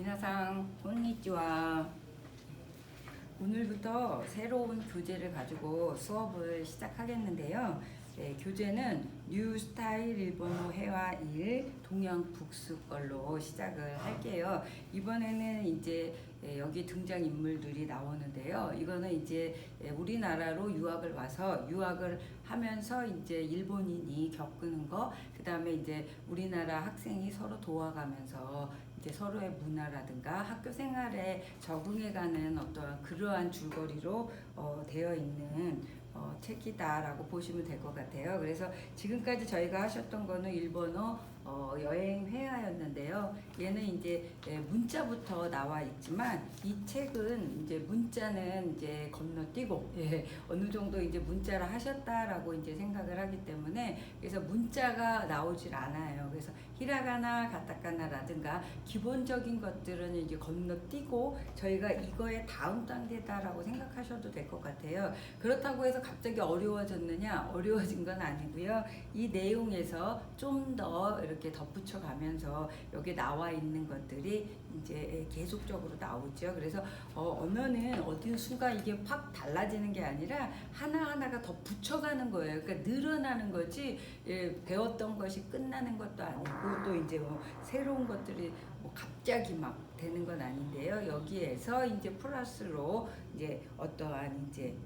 미나상 곤니찌와. 오늘부터 새로운 교재를 가지고 수업을 시작하겠는데요. 네, 교재는 뉴 스타일 일본어 회화 1 동양 북스 걸로 시작을 할게요. 이번에는 이제 여기 등장 인물들이 나오는데요. 이거는 이제 우리나라로 유학을 와서 유학을 하면서 이제 일본인이 겪는 거, 그 다음에 이제 우리나라 학생이 서로 도와가면서 이제 서로의 문화라든가 학교 생활에 적응해가는 어떤 그러한 줄거리로 되어 있는 책이다라고 보시면 될 것 같아요. 그래서 지금까지 저희가 하셨던 거는 일본어 여행 회화였는데요. 얘는 이제 문자부터 나와 있지만 이 책은 이제 문자는 이제 건너뛰고 어느 정도 이제 문자를 하셨다라고 이제 생각을 하기 때문에 그래서 문자가 나오질 않아요. 그래서 히라가나, 가타카나라든가 기본적인 것들은 이제 건너뛰고 저희가 이거의 다음 단계다라고 생각하셔도 될 것 같아요. 그렇다고 해서 갑자기 어려워졌느냐? 어려워진 건 아니고요. 이 내용에서 좀 더 이렇게 덧붙여 가면서 여기 나와 있는 것들이 이제 계속적으로 나오죠. 그래서 언어는 어느 순간 이게 확 달라지는 게 아니라 하나하나가 더 붙여가는 거예요. 그러니까 늘어나는 거지 배웠던 것이 끝나는 것도 아니고 또 이제 뭐 새로운 것들이 뭐 갑자기 막 되는 건 아닌데요. 여기에서 이제 플러스로 이제 어떠한 이제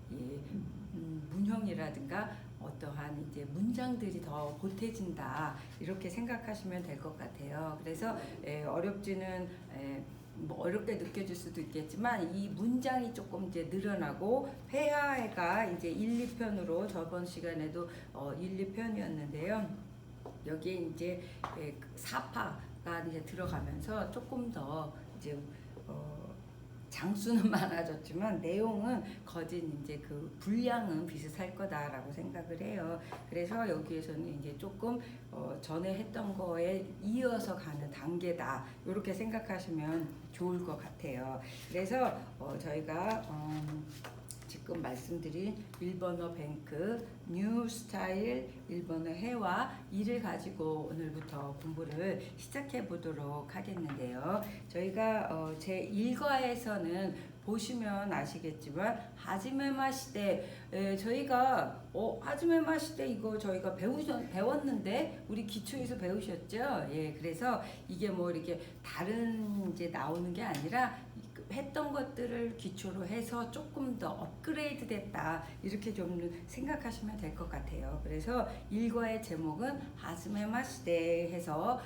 문형이라든가 어떠한 이제 문장들이 더 보태진다 이렇게 생각하시면 될 것 같아요. 그래서 어렵지는 뭐 어렵게 느껴질 수도 있겠지만 이 문장이 조금 이제 늘어나고 회화가 이제 1, 2편으로 저번 시간에도 1, 2편이었는데요. 여기에 이제 사파가 이제 들어가면서 조금 더 이제 장수는 많아졌지만 내용은 거진 이제 그 분량은 비슷할 거다라고 생각을 해요. 그래서 여기에서는 이제 조금 전에 했던 거에 이어서 가는 단계다 이렇게 생각하시면 좋을 것 같아요. 그래서 저희가 지금 말씀드린 일본어 뱅크 뉴 스타일 일본어 회화 2를 가지고 오늘부터 공부를 시작해 보도록 하겠는데요. 저희가 제 1과에서는 보시면 아시겠지만 하지메마 시대 저희가 하지메마 시대 이거 저희가 배웠는데 우리 기초에서 배우셨죠? 예, 그래서 이게 뭐 이렇게 다른 이제 나오는 게 아니라 했던 것들을 기초로 해서 조금 더 업그레이드 됐다 이렇게 좀 생각하시면 될 것 같아요. 그래서 일과의 제목은 하즈메마 시대 해서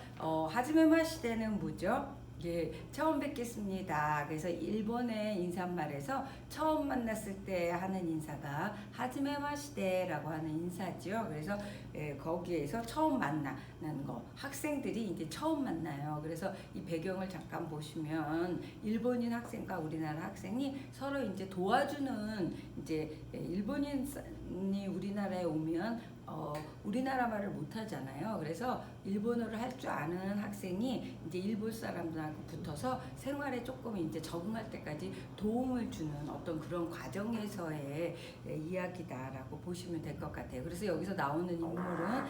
하즈메마 시대는 뭐죠? 예, 처음 뵙겠습니다. 그래서 일본의 인사말에서 처음 만났을 때 하는 인사가 하지메마 시대라고 하는 인사죠. 그래서 거기에서 처음 만나는 거 학생들이 이제 처음 만나요. 그래서 이 배경을 잠깐 보시면 일본인 학생과 우리나라 학생이 서로 이제 도와주는 이제 일본인이 우리나라에 오면 우리나라 말을 못하잖아요. 그래서 일본어를 할 줄 아는 학생이 이제 일본 사람들하고 붙어서 생활에 조금 이제 적응할 때까지 도움을 주는 어떤 그런 과정에서의 이야기다라고 보시면 될 것 같아요. 그래서 여기서 나오는 인물은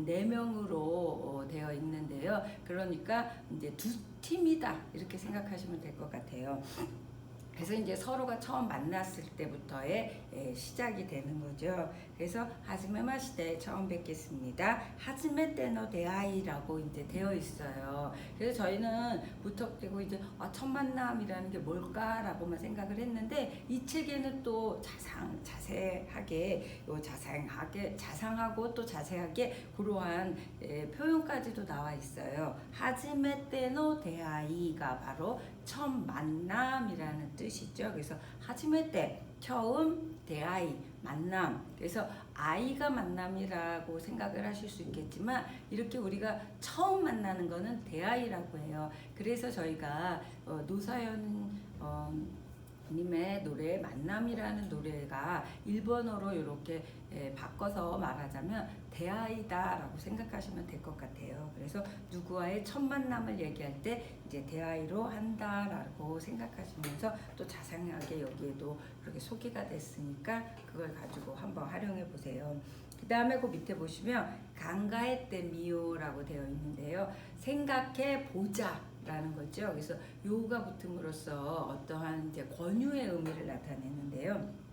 4명으로 되어 있는데요. 그러니까 이제 두 팀이다 이렇게 생각하시면 될 것 같아요. 그래서 이제 서로가 처음 만났을 때부터의 시작이 되는 거죠. 그래서 하즈메마 시대 처음 뵙겠습니다. 하즈메 때노 대아이라고 이제 되어 있어요. 그래서 저희는 무턱대고 이제 첫 만남이라는 게 뭘까라고만 생각을 했는데 이 책에는 또 자상하고 또 자세하게 그러한 표현까지도 나와 있어요. 하즈메 때노 대아이가 바로 첫 만남이라는 뜻이죠. 그래서 하지메 때 처음 대아이 만남. 그래서 아이가 만남이라고 생각을 하실 수 있겠지만 이렇게 우리가 처음 만나는 거는 대아이라고 해요. 그래서 저희가 노사연 님의 노래 만남이라는 노래가 일본어로 이렇게 바꿔서 말하자면 대아이다라고 생각하시면 될 것 같아요. 그래서 누구와의 첫 만남을 얘기할 때 이제 대아이로 한다라고 생각하시면서 또 자세하게 여기에도 그렇게 소개가 됐으니까 그걸 가지고 한번 활용해 보세요. 그 다음에 그 밑에 보시면 강가에 때 미오라고 되어 있는데요. 생각해 보자 라는 거죠. 그래서 요가 붙음으로써 어떠한 이제 권유의 의미를 나타내는데요.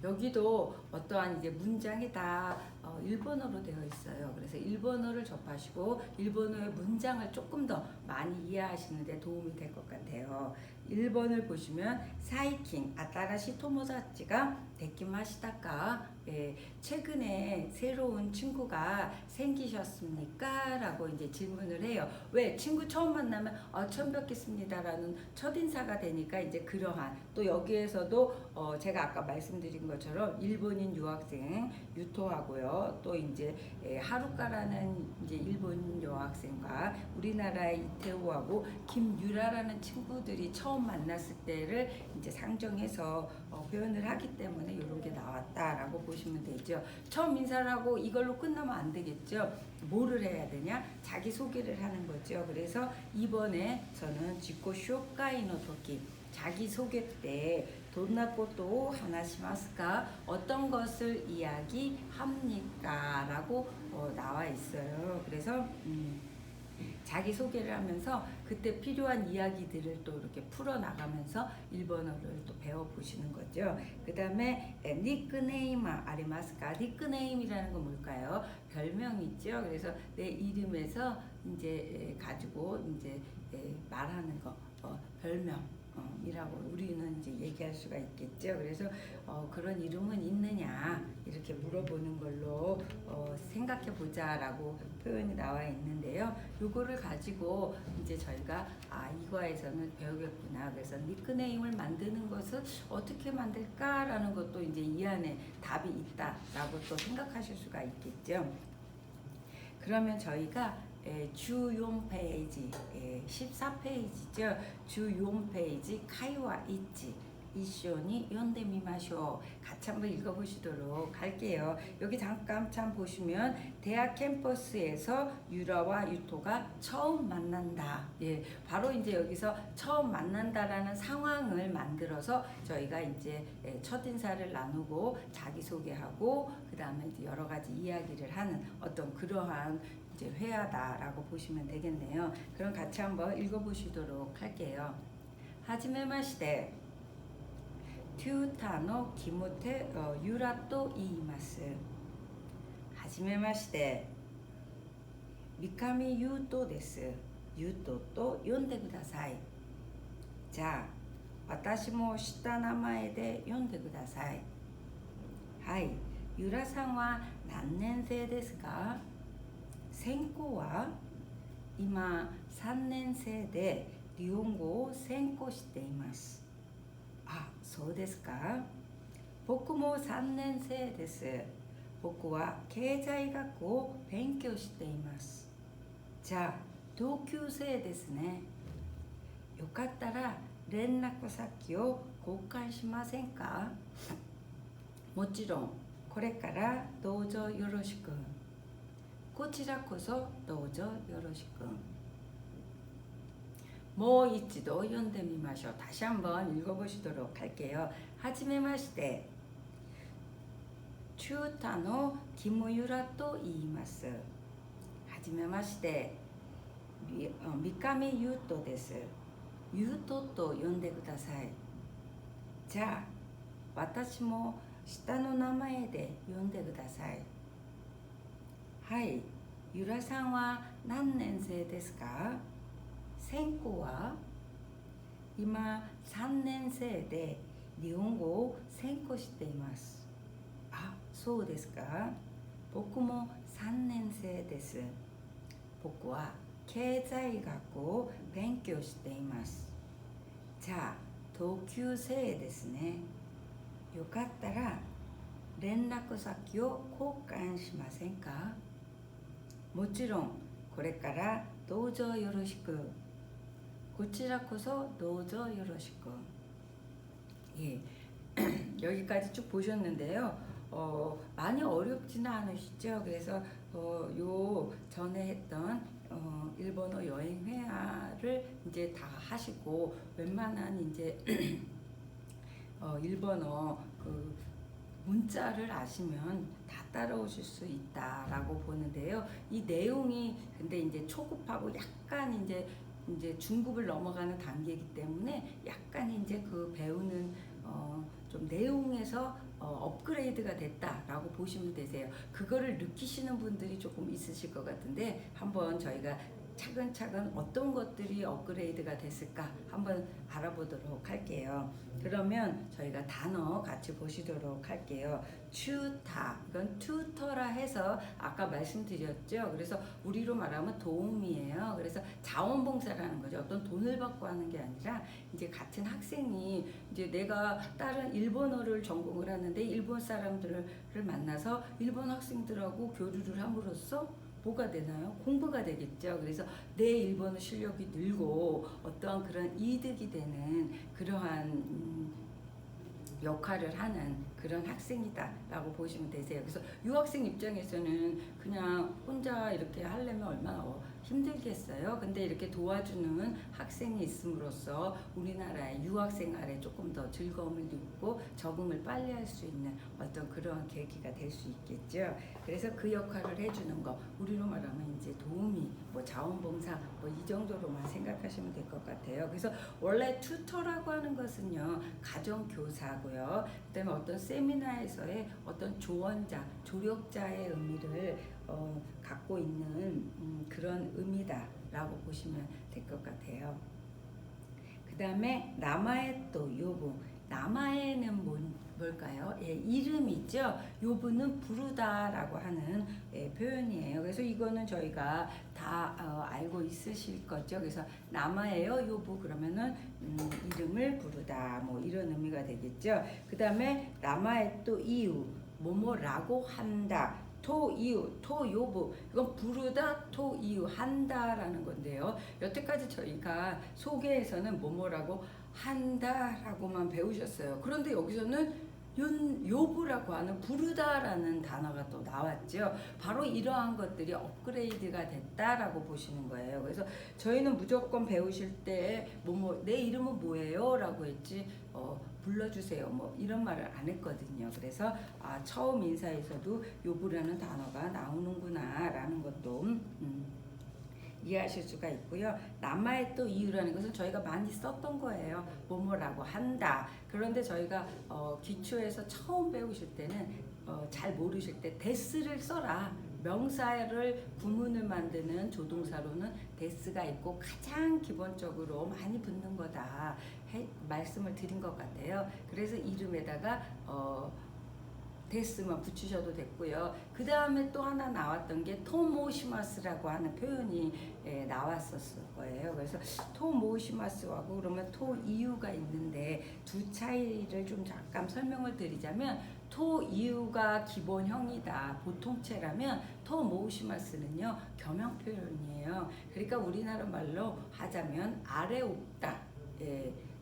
여기도 어떠한 이제 문장이 다 일본어로 되어 있어요. 그래서 일본어를 접하시고 일본어의 문장을 조금 더 많이 이해하시는데 도움이 될 것 같아요. 1번을 보시면 사이킨 아따라시 토모다치가 데키마시다까, 예, 최근에 새로운 친구가 생기셨습니까? 라고 이제 질문을 해요. 왜? 친구 처음 만나면 처음 뵙겠습니다 라는 첫인사가 되니까 이제 그러한, 또 여기에서도 제가 아까 말씀드린 것처럼 일본인 유학생 유토하고요, 또 이제 하루카라는 이제 일본 여학생과 우리나라의 이태호하고 김유라라는 친구들이 처음 만났을 때를 이제 상정해서 표현을 하기 때문에 이런 게 나왔다라고 보시면 되죠. 처음 인사를 하고 이걸로 끝나면 안 되겠죠. 뭐를 해야 되냐? 자기 소개를 하는 거죠. 그래서 이번에 저는 지코 쇼카이노 토끼, 자기 소개 때 돈나꽃도 하나시마스까, 어떤 것을 이야기합니까? 라고 나와 있어요. 그래서 자기 소개를 하면서 그때 필요한 이야기들을 또 이렇게 풀어나가면서 일본어를 또 배워보시는 거죠. 그 다음에 닉네임 아리마스까? 닉네임이라는 건 뭘까요? 별명이죠. 그래서 내 이름에서 이제 가지고 이제 말하는 거, 별명. 이라고 우리는 이제 얘기할 수가 있겠죠. 그래서 그런 이름은 있느냐 이렇게 물어보는 걸로 생각해 보자라고 표현이 나와 있는데요. 요거를 가지고 이제 저희가 이과에서는 배우겠구나. 그래서 닉네임을 만드는 것을 어떻게 만들까라는 것도 이제 이 안에 답이 있다라고 또 생각하실 수가 있겠죠. 그러면 저희가 주4 페이지, 14페이지죠. 주4 페이지 카이와 있지 이쇼니 연대미마쇼 같이 한번 읽어보시도록 할게요. 여기 잠깐 참 보시면 대학 캠퍼스에서 유라와 유토가 처음 만난다. 예, 바로 이제 여기서 처음 만난다라는 상황을 만들어서 저희가 이제 첫 인사를 나누고 자기소개하고 그 다음에 이제 여러 가지 이야기를 하는 어떤 그러한 이제 회화다라고 보시면 되겠네요. 그럼 같이 한번 읽어보시도록 할게요. 하지메마시테 튜타노 기모테 유라또 이이마스. 하지메마시테 미카미 유토 데스. 유토と呼んでください。じゃあ私も知った名前で呼んでください。はい、ユラさんは何年生ですか？専攻は今3年生で日本語を専攻しています。そうですか。僕も3年生です。僕は経済学を勉強しています。じゃあ同級生ですね。よかったら連絡先を交換しませんか？もちろんこれからどうぞよろしく。こちらこそどうぞよろしく。もう一度読んでみましょう。다시 한번 읽어보시도록 할게요. 하지메마시테 튜타노 김유라또 이이마스. 하지메마시테 미카미 유토 데스. 유토と呼んでください。じゃあ私も下の名前で呼んでください。はい、ユラさんは何年生ですか？専攻は今3年生で日本語を専攻しています。そうですか。僕も3年生です。僕は経済学を勉強しています。じゃあ同級生ですね。よかったら連絡先を交換しませんか？もちろんこれからどうぞよろしく。こちらこそどうぞよろしく。예, 여기까지 쭉 보셨는데요. 많이 어렵지는 않으시죠? 그래서 요 전에 했던 일본어 여행 회화를 이제 다 하시고 웬만한 이제 일본어 그 문자를 아시면 다 따라오실 수 있다라고 보는데요. 이 내용이 근데 이제 초급하고 약간 이제 이제 중급을 넘어가는 단계이기 때문에 약간 이제 그 배우는 좀 내용에서 업그레이드가 됐다라고 보시면 되세요. 그거를 느끼시는 분들이 조금 있으실 것 같은데 한번 저희가 차근차근 어떤 것들이 업그레이드가 됐을까 한번 알아보도록 할게요. 그러면 저희가 단어 같이 보시도록 할게요. 튜타, 이건 튜터라 해서 아까 말씀드렸죠. 그래서 우리로 말하면 도움이에요. 그래서 자원봉사라는 거죠. 어떤 돈을 받고 하는 게 아니라 이제 같은 학생이 이제 내가 다른 일본어를 전공을 하는데 일본 사람들을 만나서 일본 학생들하고 교류를 함으로써 뭐가 되나요? 공부가 되겠죠. 그래서 내 일본어 실력이 늘고 어떠한 그런 이득이 되는 그러한 역할을 하는 그런 학생이다라고 보시면 되세요. 그래서 유학생 입장에서는 그냥 혼자 이렇게 하려면 얼마나 힘들겠어요. 근데 이렇게 도와주는 학생이 있음으로써 우리나라의 유학 생활에 조금 더 즐거움을 느끼고 적응을 빨리 할 수 있는 어떤 그런 계기가 될 수 있겠죠. 그래서 그 역할을 해주는 거, 우리로 말하면 이제 도우미, 뭐 자원봉사, 뭐 이 정도로만 생각하시면 될 것 같아요. 그래서 원래 튜터라고 하는 것은요, 가정교사고요. 그다음에 어떤 세미나에서의 어떤 조언자, 조력자의 의미를 갖고 있는 그런 의미다라고 보시면 될 것 같아요. 그 다음에 남아의 또 요부, 남아에는 뭘까요? 예, 이름이죠. 요부는 부르다라고 하는 표현이에요. 그래서 이거는 저희가 다 알고 있으실 거죠. 그래서 남아예요, 요부 그러면은 이름을 부르다 뭐 이런 의미가 되겠죠. 그 다음에 남아의 또 이유, 뭐뭐라고 한다. 토 이유, 토 요부, 이건 부르다, 토 이유, 한다라는 건데요. 여태까지 저희가 소개에서는 뭐뭐라고 한다라고만 배우셨어요. 그런데 여기서는 요부라고 하는 부르다라는 단어가 또 나왔죠. 바로 이러한 것들이 업그레이드가 됐다라고 보시는 거예요. 그래서 저희는 무조건 배우실 때 뭐뭐 내 이름은 뭐예요? 라고 했지 불러주세요 뭐 이런 말을 안 했거든요. 그래서 처음 인사에서도 요부라는 단어가 나오는구나 라는 것도 이해하실 수가 있고요. 남아의 또 이유라는 것은 저희가 많이 썼던 거예요. 뭐뭐라고 한다. 그런데 저희가 기초에서 처음 배우실 때는 잘 모르실 때 데스를 써라. 명사를 구문을 만드는 조동사로는 데스가 있고 가장 기본적으로 많이 붙는 거다 말씀을 드린 것 같아요. 그래서 이름에다가 데스만 붙이셔도 됐고요. 그 다음에 또 하나 나왔던 게 토모시마스라고 하는 표현이 나왔었을 거예요. 그래서 토모시마스하고 그러면 토 이유가 있는데 두 차이를 좀 잠깐 설명을 드리자면 토 이유가 기본형이다. 보통체라면 토모시마스는요 겸용 표현이에요. 그러니까 우리나라 말로 하자면 아래 없다.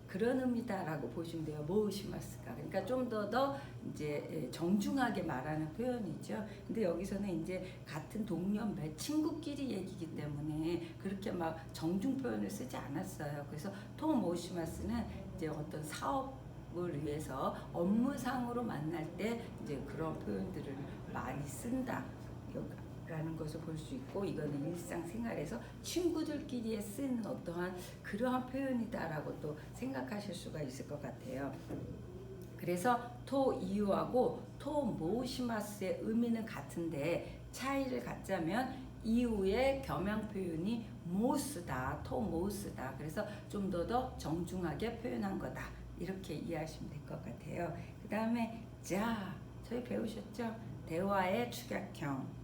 그런 의미다라고 보시면 돼요. 모으시마스가. 그러니까 좀 더 이제 정중하게 말하는 표현이죠. 근데 여기서는 이제 같은 동년배 친구끼리 얘기이기 때문에 그렇게 막 정중 표현을 쓰지 않았어요. 그래서 토모시마스는 이제 어떤 사업을 위해서 업무상으로 만날 때 이제 그런 표현들을 많이 쓴다. 라는 것을 볼 수 있고 이거는 일상생활에서 친구들끼리 쓰는 어떠한 그러한 표현이다라고 또 생각하실 수가 있을 것 같아요. 그래서 토 이유하고 토 모시마스의 의미는 같은데 차이를 갖자면 이유의 겸양 표현이 모스다, 토 모스다. 그래서 좀 더 정중하게 표현한 거다. 이렇게 이해하시면 될 것 같아요. 그 다음에 자, 저희 배우셨죠? 대화의 축약형.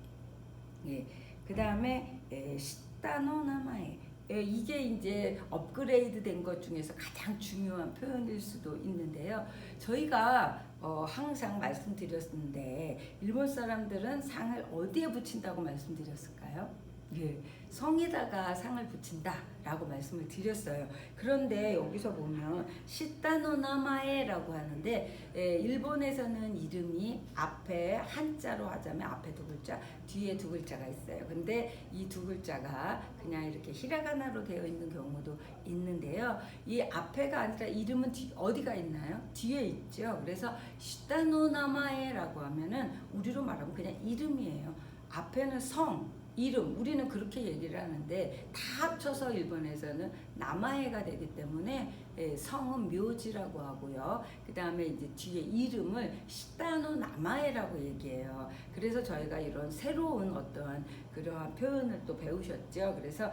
예, 그 다음에 시타노 나마에 이게 이제 업그레이드 된 것 중에서 가장 중요한 표현일 수도 있는데요. 저희가 항상 말씀드렸는데 일본 사람들은 상을 어디에 붙인다고 말씀드렸을까요? 예, 성에다가 상을 붙인다라고 말씀을 드렸어요. 그런데 여기서 보면 시타노 나마에라고 하는데 일본에서는 이름이 앞에 한자로 하자면 앞에 두 글자, 뒤에 두 글자가 있어요. 근데 이 두 글자가 그냥 이렇게 히라가나로 되어 있는 경우도 있는데요. 이 앞에가 아니라 이름은 어디가 있나요? 뒤에 있죠. 그래서 시타노 나마에라고 하면은 우리로 말하면 그냥 이름이에요. 앞에는 성 이름, 우리는 그렇게 얘기를 하는데 다 합쳐서 일본에서는 나마에가 되기 때문에 성은 묘지라고 하고요. 그 다음에 이제 뒤에 이름을 시타노 나마에라고 얘기해요. 그래서 저희가 이런 새로운 어떠한 그러한 표현을 또 배우셨죠. 그래서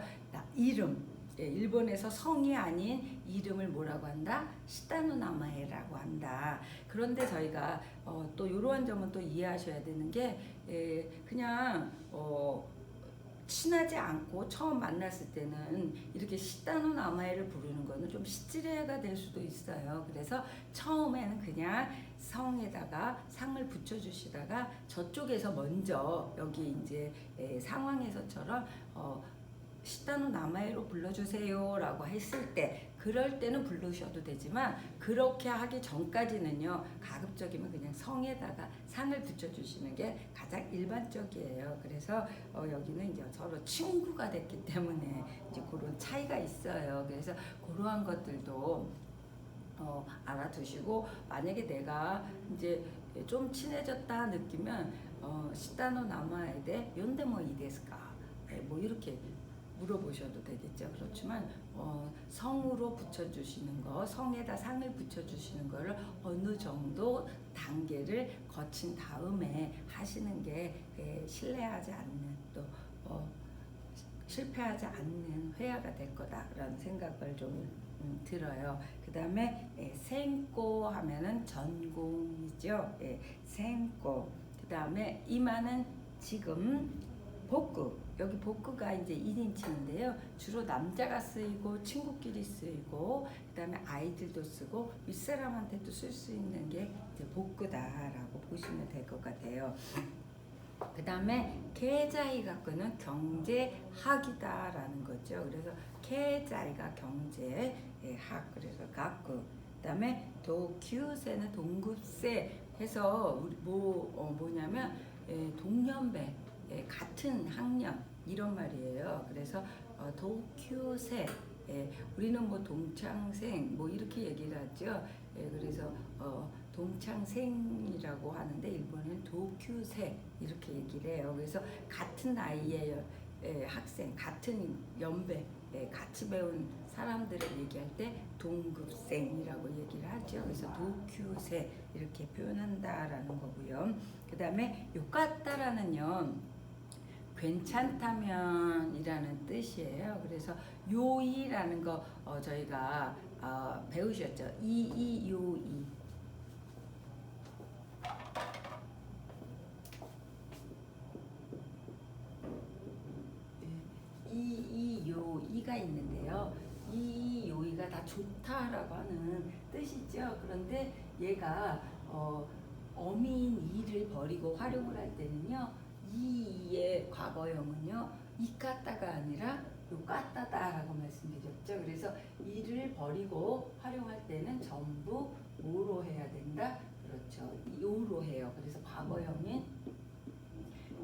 이름, 일본에서 성이 아닌 이름을 뭐라고 한다? 시타노 나마에라고 한다. 그런데 저희가 또 이러한 점은 또 이해하셔야 되는 게 그냥 친하지 않고 처음 만났을 때는 이렇게 시타노 나마에를 부르는 거는 좀失礼가 될 수도 있어요. 그래서 처음에는 그냥 성에다가 상을 붙여주시다가 저쪽에서 먼저 여기 이제 상황에서처럼 시타노 나마에로 불러주세요 라고 했을 때 그럴 때는 부르셔도 되지만 그렇게 하기 전까지는요 가급적이면 그냥 성에다가 상을 붙여주시는 게 가장 일반적이에요. 그래서 여기는 이제 서로 친구가 됐기 때문에 이제 그런 차이가 있어요. 그래서 그러한 것들도 알아두시고 만약에 내가 이제 좀 친해졌다 느끼면 시타노 나마에데 연데 뭐 이데스까 뭐 이렇게 물어보셔도 되겠죠. 그렇지만 성으로 붙여주시는 거, 성에다 상을 붙여주시는 거를 어느 정도 단계를 거친 다음에 하시는 게 신뢰하지 않는 또 실패하지 않는 회화가 될 거다라는 생각을 좀 들어요. 그 다음에 생고 하면은 전공이죠. 생고. 그 다음에 이마는 지금 복구. 여기 복구가 이제 1인칭인데요. 주로 남자가 쓰이고 친구끼리 쓰이고 그다음에 아이들도 쓰고 윗사람한테도 쓸 수 있는 게 이제 복구다라고 보시면 될 것 같아요. 그다음에 계자이 가꾸는 경제학이다라는 거죠. 그래서 계자이가 경제학 그래서 가꾸. 그다음에 도큐세는 동급세 해서 뭐냐면 동년배 같은 학년 이런 말이에요. 그래서 도큐세 우리는 뭐 동창생 뭐 이렇게 얘기를 하죠. 그래서 동창생이라고 하는데 일본은 도큐세 이렇게 얘기를 해요. 그래서 같은 나이의 학생, 같은 연배, 같이 배운 사람들을 얘기할 때 동급생이라고 얘기를 하죠. 그래서 도큐세 이렇게 표현한다라는 거고요. 그 다음에 요까따라는요. 괜찮다면 이라는 뜻이에요. 그래서 요이라는 거 저희가 배우셨죠. 이요이. 이요이가 있는데요. 이요이가 다 좋다라고 하는 뜻이죠. 그런데 얘가 어민 이를 버리고 활용을 할 때는요. 이의 과거형은요 이까따가 아니라 요까따다라고 말씀드렸죠. 그래서 이를 버리고 활용할 때는 전부 뭐로 해야 된다? 그렇죠. 요로 해요. 그래서 과거형인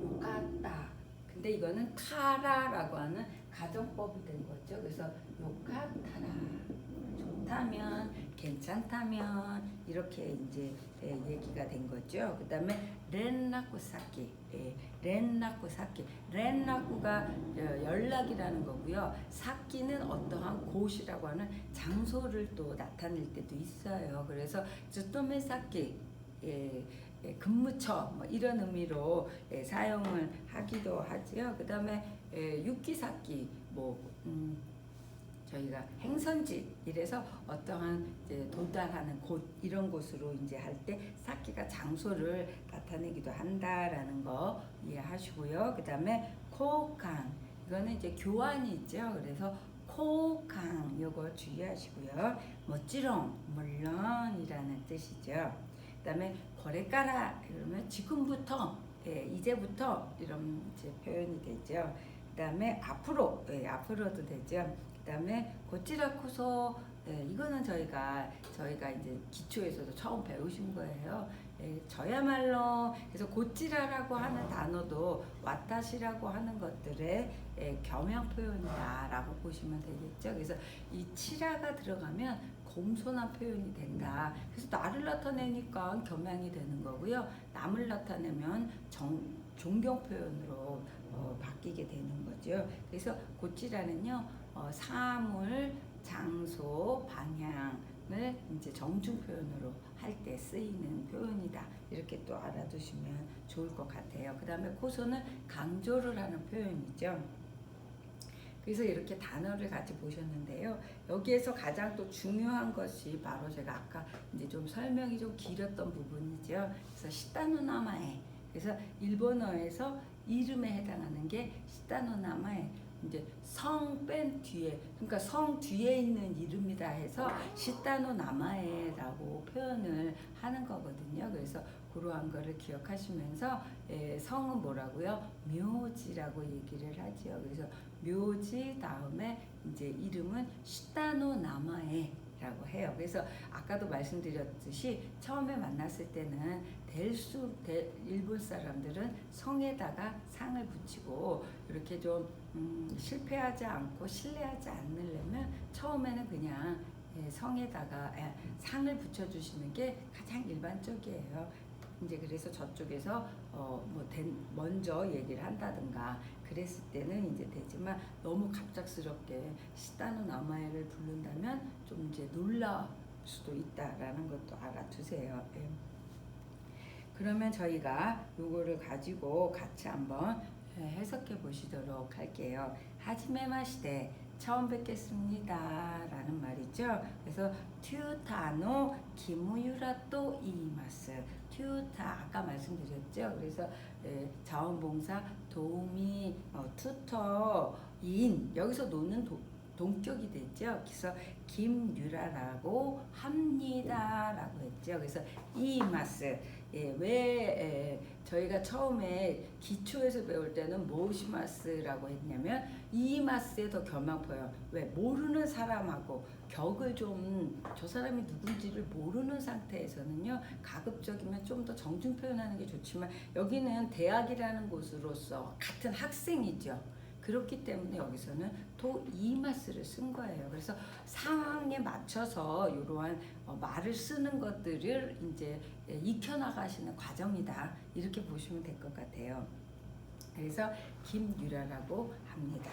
요까따. 근데 이거는 타라라고 하는 가정법이 된 거죠. 그래서 요까타라. 좋다면, 괜찮다면 이렇게 이제 얘기가 된 거죠. 그 다음에 렌라쿠 사키, 렌라쿠 사키, 렌라쿠가 연락이라는 거고요. 사키는 어떠한 곳이라고 하는 장소를 또 나타낼 때도 있어요. 그래서 즈토메 사키, 근무처 뭐 이런 의미로 사용을 하기도 하지요. 그 다음에 유키사키 저희가 행선지 이래서 어떠한 이제 도달하는 곳 이런 곳으로 이제 할 때 사키가 장소를 나타내기도 한다라는 거 이해하시고요. 그 다음에 코강 이거는 이제 교환이 있죠. 그래서 코강 요거 주의하시고요. 뭐찌롱 물론이라는 뜻이죠. 그 다음에 거래가라 그러면 지금부터 이제부터 이런 이제 표현이 되죠. 그 다음에 앞으로 앞으로도 되죠. 그 다음에 고치라쿠소 이거는 저희가 이제 기초에서도 처음 배우신 거예요. 저야말로 그래서 고치라라고 하는 단어도 와타시라고 하는 것들의 겸양 표현이다라고 보시면 되겠죠. 그래서 이 치라가 들어가면 공손한 표현이 된다. 그래서 나를 나타내니까 겸양이 되는 거고요. 남을 나타내면 존경 표현으로 바뀌게 되는 거죠. 그래서 고치라는요, 사물, 장소, 방향을 이제 정중 표현으로 할 때 쓰이는 표현이다. 이렇게 또 알아두시면 좋을 것 같아요. 그 다음에 고소는 강조를 하는 표현이죠. 그래서 이렇게 단어를 같이 보셨는데요. 여기에서 가장 또 중요한 것이 바로 제가 아까 이제 좀 설명이 좀 길었던 부분이죠. 그래서 시타노나마에, 그래서 일본어에서 이름에 해당하는 게 시타노나마에, 이제 성 뺀 뒤에, 그러니까 성 뒤에 있는 이름이다 해서 시타노나마에라고 표현을 하는 거거든요. 그래서 그러한 거를 기억하시면서 성은 뭐라고요? 묘지라고 얘기를 하지요. 그래서 묘지 다음에 이제 이름은 시타노나마에라고 해요. 그래서 아까도 말씀드렸듯이 처음에 만났을 때는 일본 사람들은 성에다가 상을 붙이고 이렇게 좀 실패하지 않고 신뢰하지 않으려면 처음에는 그냥 성에다가 상을 붙여주시는 게 가장 일반적이에요. 이제 그래서 저쪽에서 먼저 얘기를 한다든가 그랬을 때는 이제 되지만 너무 갑작스럽게 시타노나마에를 부른다면 좀 이제 놀랄 수도 있다라는 것도 알아두세요. 예. 그러면 저희가 요거를 가지고 같이 한번 해석해 보시도록 할게요. 하지메마시테, 처음 뵙겠습니다 라는 말이죠. 그래서 튜타노 키무유라또 이마스. 튜타 아까 말씀드렸죠. 그래서 자원봉사 도우미 투터인, 여기서 노는 동격이 됐죠. 그래서 김유라라고 합니다라고 했죠. 그래서 이마스, 왜 저희가 처음에 기초에서 배울 때는 모시마스라고 했냐면 이마스에 더 결망포요. 왜? 모르는 사람하고 격을 좀, 저 사람이 누군지를 모르는 상태에서는요, 가급적이면 좀 더 정중 표현하는 게 좋지만 여기는 대학이라는 곳으로서 같은 학생이죠. 그렇기 때문에 여기서는 도 이마스를 쓴 거예요. 그래서 상황에 맞춰서 이러한 말을 쓰는 것들을 이제 익혀나가시는 과정이다. 이렇게 보시면 될 것 같아요. 그래서 김유라라고 합니다.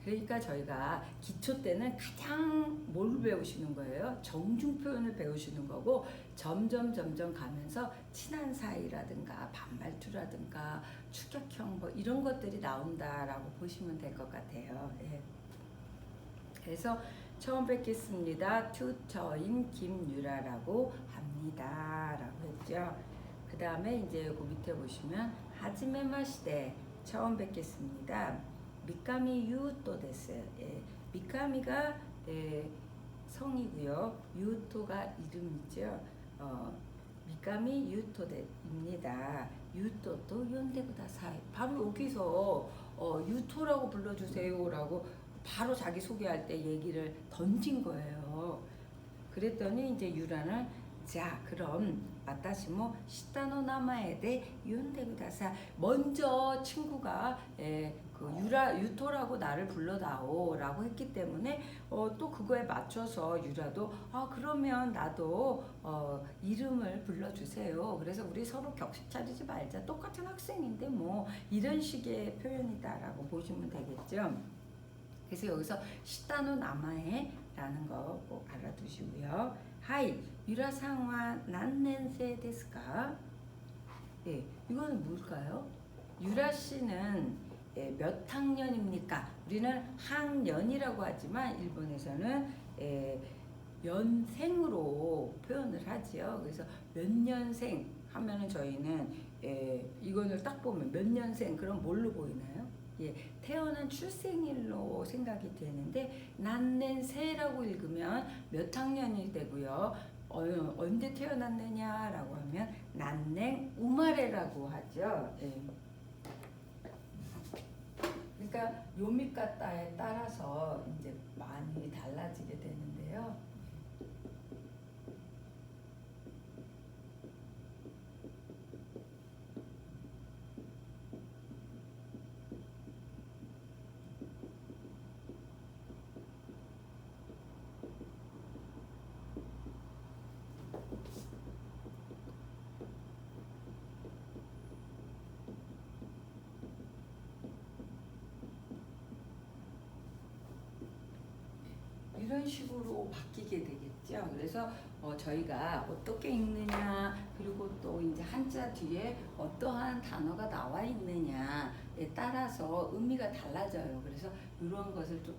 그러니까 저희가 기초 때는 가장 뭘 배우시는 거예요? 정중 표현을 배우시는 거고 점점 가면서 친한 사이라든가 반말투라든가 축약형 뭐 이런 것들이 나온다라고 보시면 될 것 같아요. 예. 그래서 처음 뵙겠습니다. 튜터인 김유라라고 합니다. 라고 했죠. 그 다음에 이제 그 밑에 보시면 하지메마시대, 처음 뵙겠습니다. 미카미 유토 데스. 미카미가 성이고요. 유토가 이름이죠. 미카미 유토입니다. 유토도 연대구다사이. 바로 여기서 유토라고 불러주세요라고 바로 자기 소개할 때 얘기를 던진 거예요. 그랬더니 이제 유라는 자 그럼 와타시모 시타노 나마에데 윤데구다사, 먼저 친구가 그 유토라고 나를 불러다오라고 했기 때문에 또 그거에 맞춰서 유라도 그러면 나도 이름을 불러주세요. 그래서 우리 서로 격식 차리지 말자. 똑같은 학생인데 뭐 이런 식의 표현이다라고 보시면 되겠죠. 그래서 여기서 시타노 나마에라는 거 꼭 알아두시고요. 하이, 유라상와 난넨세 데스까? 예, 이거는 뭘까요? 유라 씨는 몇 학년입니까? 우리는 학년이라고 하지만 일본에서는 연생으로 표현을 하지요. 그래서 몇 년생 하면은 저희는 이거를 딱 보면 몇 년생, 그럼 뭘로 보이나요? 태어난 출생일로 생각이 되는데 난넨세라고 읽으면 몇 학년이 되고요. 언제 태어났느냐라고 하면 난냉 우마레라고 하죠. 그러니까 요미카타에 따라서 이제 많이 달라지게 되는데요. 이런 식으로 바뀌게 되겠죠. 그래서 저희가 어떻게 읽느냐, 그리고 또 이제 한자 뒤에 어떠한 단어가 나와 있느냐에 따라서 의미가 달라져요. 그래서 이런 것을 좀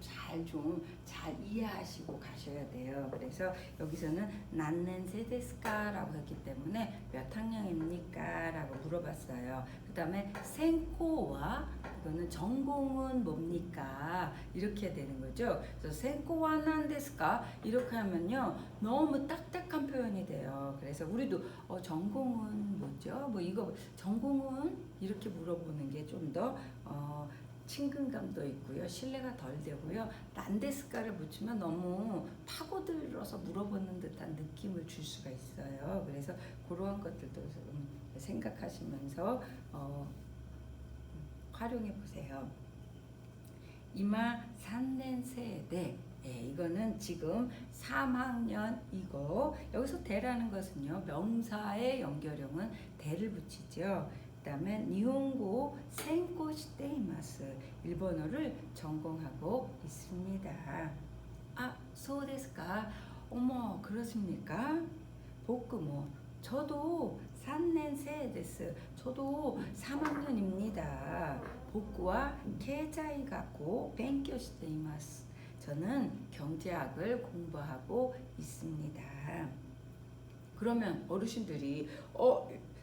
잘 이해하시고 가셔야 돼요. 그래서 여기서는 난넨세 데스까라고 했기 때문에 몇 학년입니까? 라고 물어봤어요. 그 다음에 생코와 이거는 전공은 뭡니까? 이렇게 되는 거죠. 그래서 생코와 난데스까? 이렇게 하면요 너무 딱딱한 표현이 돼요. 그래서 우리도 전공은 뭐죠? 뭐 이거 전공은 이렇게 물어보는 게 좀 더 친근감도 있고요, 신뢰가 덜 되고요. 난데스카를 붙이면 너무 파고들어서 물어보는 듯한 느낌을 줄 수가 있어요. 그래서 그러한 것들도 좀 생각하시면서 활용해 보세요. 이마 3년 세대. 이거는 지금 3학년이고 여기서 대라는 것은요 명사의 연결형은 대를 붙이죠. 그 다음에 니혼고 센코 시테이마스, 일본어를 전공하고 있습니다. 아, 소데스까? 어머, 그렇습니까? 보크모, 저도 3년 세데스, 저도 3학년입니다. 복구와 계자이 갖고 勉強しています. 저는 경제학을 공부하고 있습니다. 그러면 어르신들이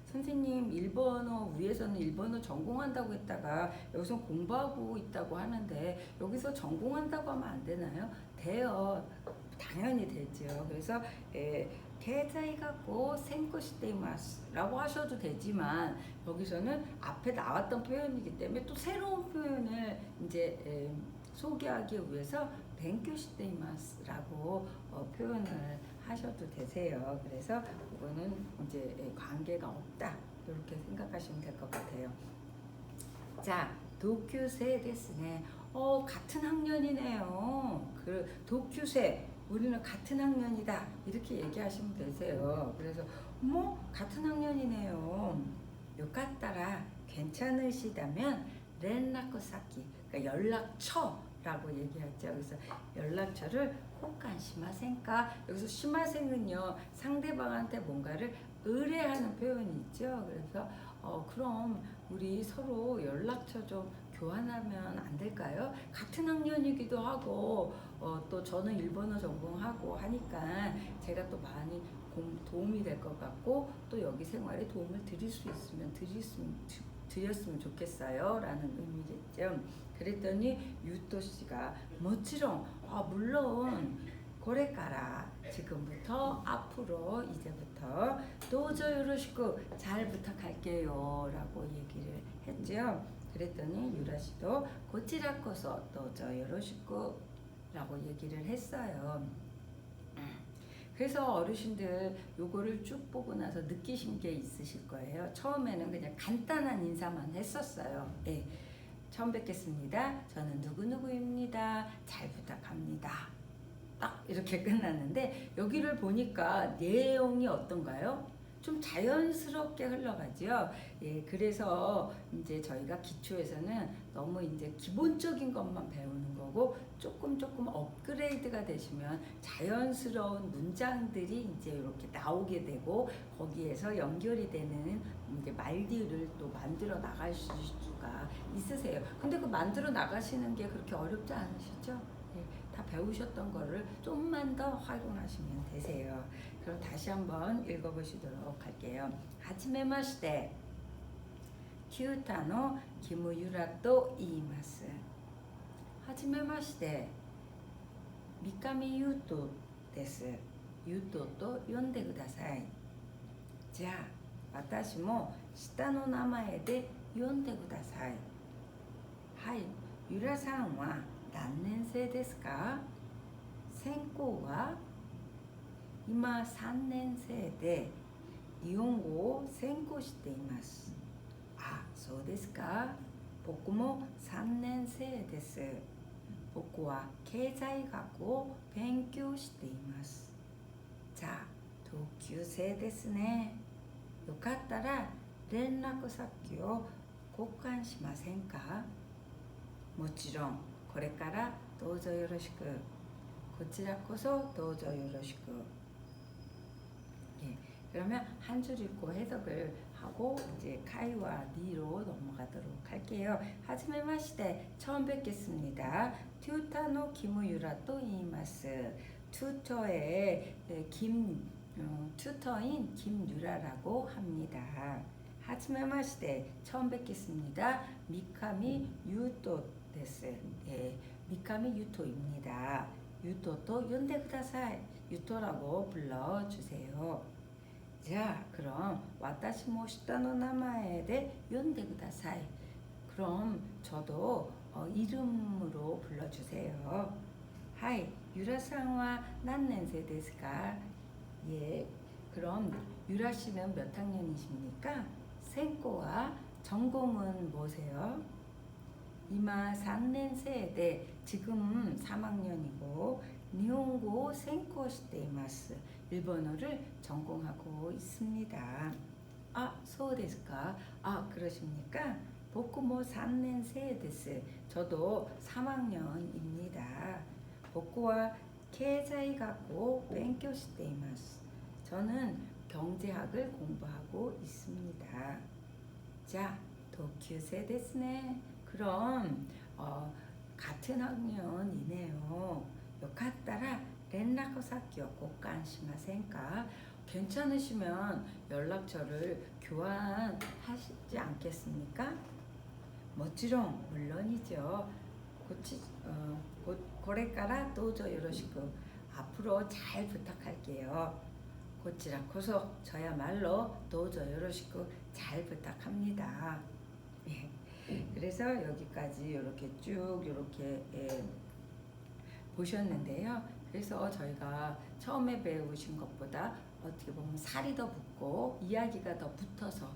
선생님 일본어 위에서는 일본어 전공한다고 했다가 여기서 공부하고 있다고 하는데 여기서 전공한다고 하면 안 되나요? 돼요. 당연히 되죠. 그래서 계좌이 갖고 생코시테이마스라고 하셔도 되지만 여기서는 앞에 나왔던 표현이기 때문에 또 새로운 표현을 이제 소개하기 위해서 벤교시테이마스라고 표현을 하셔도 되세요. 그래서 이거는 이제 관계가 없다 이렇게 생각하시면 될 것 같아요. 자, 도큐세 데스네. 같은 학년이네요. 그 도큐세, 우리는 같은 학년이다 이렇게 얘기하시면 되세요. 그래서 같은 학년이네요. 요까따라 괜찮으시다면 렌라코 쌓기, 그러니까 연락처라고 얘기하죠. 그래서 연락처를 호칸시마센까. 여기서 시마센은요 상대방한테 뭔가를 의뢰하는 표현이 있죠. 그래서 그럼 우리 서로 연락처 좀 교환하면 안 될까요? 같은 학년이기도 하고 또 저는 일본어 전공하고 하니까 제가 또 많이 도움이 될 것 같고 또 여기 생활에 도움을 드릴 수 있으면 드렸으면 좋겠어요 라는 의미겠죠. 그랬더니 유토 씨가 물론 고래까라 지금부터 앞으로 이제부터 도저 요로시쿠 잘 부탁할게요 라고 얘기를 했죠. 그랬더니 유라 씨도 고치라코서 도저 요로시쿠 라고 얘기를 했어요. 그래서 어르신들 요거를 쭉 보고 나서 느끼신 게 있으실 거예요. 처음에는 그냥 간단한 인사만 했었어요. 네, 처음 뵙겠습니다. 저는 누구누구입니다. 잘 부탁합니다. 딱 이렇게 끝났는데 여기를 보니까 내용이 어떤가요? 좀 자연스럽게 흘러가죠. 예, 그래서 이제 저희가 기초에서는 너무 이제 기본적인 것만 배우는 거고 조금 업그레이드가 되시면 자연스러운 문장들이 이제 이렇게 나오게 되고 거기에서 연결이 되는 이제 말들을 또 만들어 나갈 수가 있으세요. 근데 그 만들어 나가시는 게 그렇게 어렵지 않으시죠? 예, 다 배우셨던 거를 좀만 더 활용하시면 되세요. 그럼 다시 한번 읽어보시도록 할게요. 하지메마시테 키우타노 김우유라또 이이마스. 하지메마시테 미카미 유토 데스. 유토と呼んでください。じゃあ私も下の名前で呼んでください。はい、ゆらさんは何年生ですか？専攻は今3年生で日本語を専攻しています。あ、そうですか。僕も3年生です。僕は経済学を勉強しています。じゃあ同級生ですね。よかったら連絡先を交換しませんか？もちろんこれからどうぞよろしく。こちらこそどうぞよろしく. 예, 그러면 한 줄 읽고 해석을 하고 이제 카이와 니로 넘어가도록 할게요. 하지메마시테 처음 뵙겠습니다. 튜타노 키무유라또 이마스. 튜터의 튜터인 김유라라고 합니다. 하지메마시테 처음 뵙겠습니다. 미카미 유토 데스. 예, 미카미 유토입니다. 유토도 연대쿠다사이. 유토라고 불러주세요. 자, 그럼 와타시 모 시타노 나마에 대 연대쿠다사이. 그럼 저도 이름으로 불러주세요. 하이, 유라상와 난넨세 데스까? 예, 그럼 유라 씨는 몇 학년이십니까? 생코와 전공은 뭐세요? 이마 3年生대 지금 3학년이고 니혼고 생코 시테이마스. 일본어를 전공하고 있습니다. 아, 소데스까? 아, 그러십니까? 보쿠모 3年生 데스. 저도 3학년입니다. 보쿠와 케자이가고 벤교 시테이마스. 저는 경제학을 공부하고 있습니다. 자, 도쿄세 데스네. 그럼 같은 학년이네요. 요카따라 렌라코 사키요 고간시마센까? 괜찮으시면 연락처를 교환하시지 않겠습니까? 모찌롱 물론이죠. 고래까라 도저 요로시ku. 앞으로 잘 부탁할게요. 고치라코소 저야말로 도저 요로시ku 잘 부탁합니다. 예. 그래서 여기까지 이렇게 쭉 이렇게 보셨는데요. 그래서 저희가 처음에 배우신 것보다 어떻게 보면 살이 더 붙고 이야기가 더 붙어서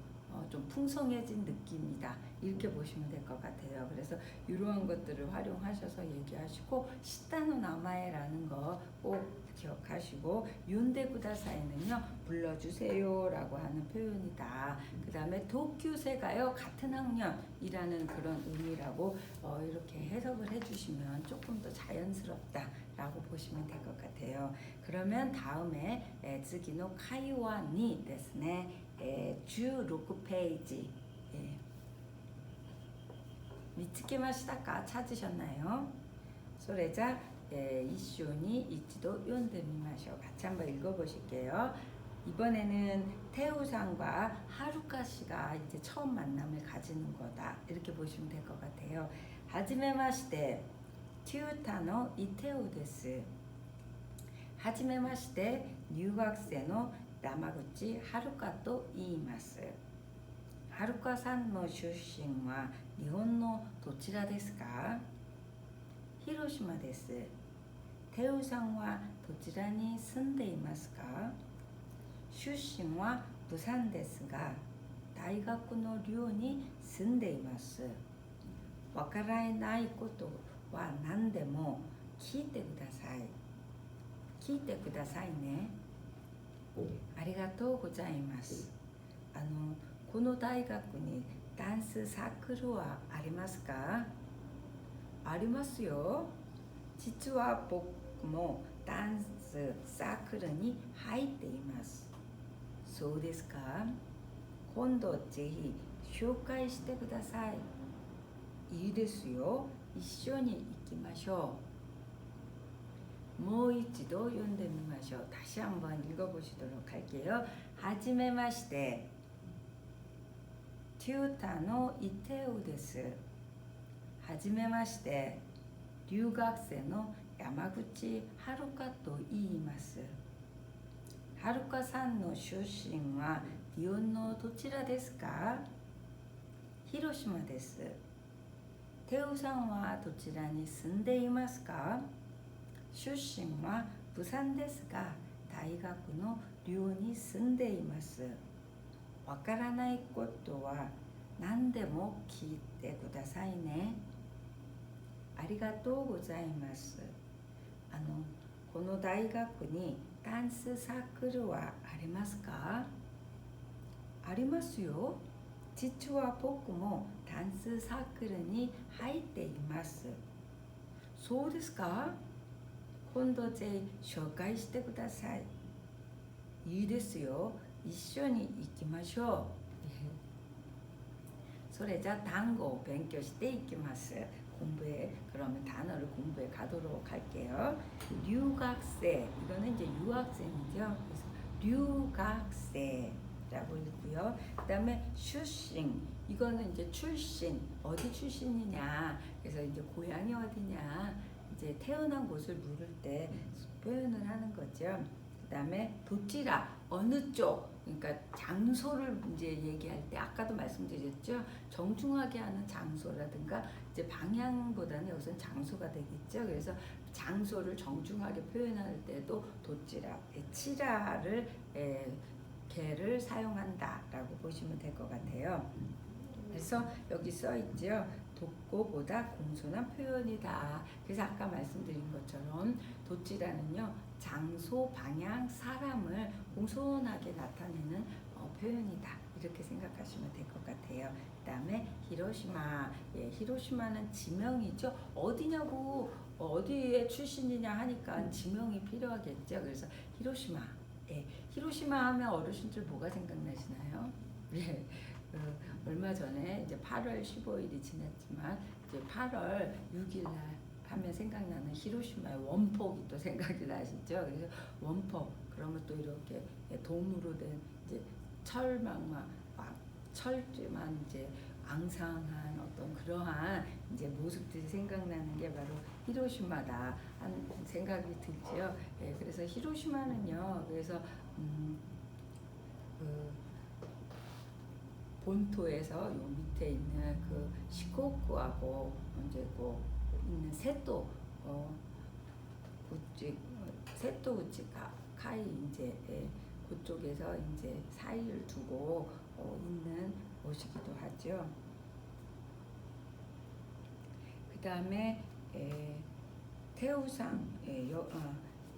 좀 풍성해진 느낌이다. 이렇게 보시면 될 것 같아요. 그래서 이러한 것들을 활용하셔서 얘기하시고 시타노 나마에라는 거 꼭 기억하시고 윤대구다사이는요 불러주세요 라고 하는 표현이다. 그 다음에 도쿄세가요 같은 학년이라는 그런 의미라고 이렇게 해석을 해주시면 조금 더 자연스럽다 라고 보시면 될 것 같아요. 그러면 다음에 즈기노 카이와니ですね 16페이지 見つけましたか? 찾으셨나요? それじゃ一緒に一度読んでみましょう. 같이 한번 읽어보실게요. 이번에는 태우상과 하루카 씨가 이제 처음 만남을 가지는 거다. 이렇게 보시면 될 것 같아요. 하지메마시테 튜타노 이태우 데스. 하지메마시테留学生の 야마구치 하루카と言います。はるかさんの出身は日本のどちらですか？広島です。テウさんはどちらに住んでいますか？出身は釜山ですが、大学の寮に住んでいます。わからないことは何でも聞いてください。聞いてくださいね。ありがとうございます。この大学にダンスサークルはありますか？ありますよ。実は僕もダンスサークルに入っています。そうですか？今度ぜひ紹介してください。いいですよ。一緒に行きましょう。もう一度読んでみましょう。다시 한번 읽어보시도록 할게요. 하지메마시테 튜타노 이테우 데스. 하지메마시테 留学生の山口はるかと言います。はるかさんの出身は日本のどちらですか？広島です。テウさんはどちらに住んでいますか？出身は釜山ですが、大学の寮に住んでいます。わからないことは何でも聞いてくださいね。ありがとうございます。この大学にダンスサークルはありますか？ありますよ。実は僕もダンスサークルに入っています。そうですか？今度ぜひ紹介してください。いいですよ。一緒に行きましょう。それじゃ単語を勉強していきます. 공부에 그러면 단어를 공부해 가도록 할게요.留学生, 이거는 이제 유학생이죠. 그래서留学生라고 읽고요. 그다음에 출신, 이거는 이제 출신, 어디 출신이냐. 그래서 이제 고향이 어디냐, 이제 태어난 곳을 물을 때 표현을 하는 거죠. 그다음에 도찌라, 어느 쪽, 그러니까 장소를 이제 얘기할 때 아까도 말씀드렸죠. 정중하게 하는 장소라든가 이제 방향보다는 여기서는 장소가 되겠죠. 그래서 장소를 정중하게 표현할 때도 도찌라, 치라를 개를 사용한다라고 보시면 될 것 같아요. 그래서 여기 써 있죠. 돕고보다 공손한 표현이다. 그래서 아까 말씀드린 것처럼 도찌라는요, 장소, 방향, 사람을 공손하게 나타내는 표현이다. 이렇게 생각하시면 될 것 같아요. 그 다음에 히로시마. 히로시마는 지명이죠. 어디냐고, 어디에 출신이냐 하니까 지명이 필요하겠죠. 그래서 히로시마. 히로시마 하면 어르신들 뭐가 생각나시나요? 얼마 전에 이제 8월 15일이 지났지만 이제 8월 6일 날 하면 생각나는 히로시마의 원폭이 또 생각이 나시죠? 그래서 원폭, 그러면 또 이렇게 돔으로 된 이제 철제만 이제 앙상한 어떤 그러한 이제 모습들이 생각나는 게 바로 히로시마다 하는 생각이 들죠. 그래서 히로시마는요, 그래서 본토에서 요 밑에 있는 그 시코쿠하고 이제 그 있는 세토 우치 카이 이제 그쪽에서 이제 사이를 두고 있는 곳이기도 하죠. 그 다음에 태우상, 그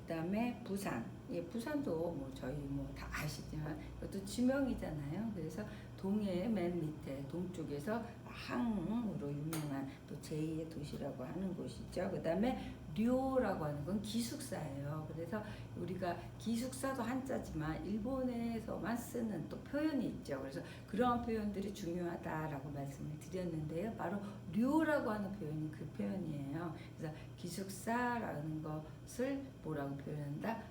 다음에 부산. 부산도 뭐 저희 뭐 다 아시지만 이것도 지명이잖아요. 그래서 동해 맨 밑에 동쪽에서 항으로 유명한 또 제2의 도시라고 하는 곳이죠. 그 다음에 료라고 하는 건 기숙사예요. 그래서 우리가 기숙사도 한자지만 일본에서만 쓰는 또 표현이 있죠. 그래서 그러한 표현들이 중요하다라고 말씀을 드렸는데요. 바로 료라고 하는 표현이 그 표현이에요. 그래서 기숙사라는 것을 뭐라고 표현한다?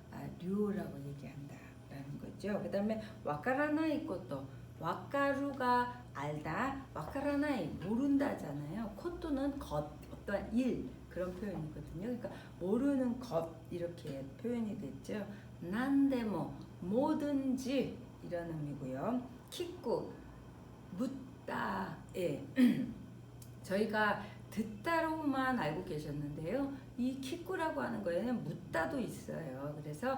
료라고 얘기한다라는 거죠. 그 다음에 와카라나이 것도, 와카루가 알다, 와카라나이 모른다잖아요. 코토는 것, 어떠한 일, 그런 표현이거든요. 그러니까 모르는 것, 이렇게 표현이 됐죠. 난데모, 뭐든지, 이런 의미고요. 키쿠, 묻다. 저희가 듣다로만 알고 계셨는데요. 이 키쿠라고 하는 거에는 묻다도 있어요. 그래서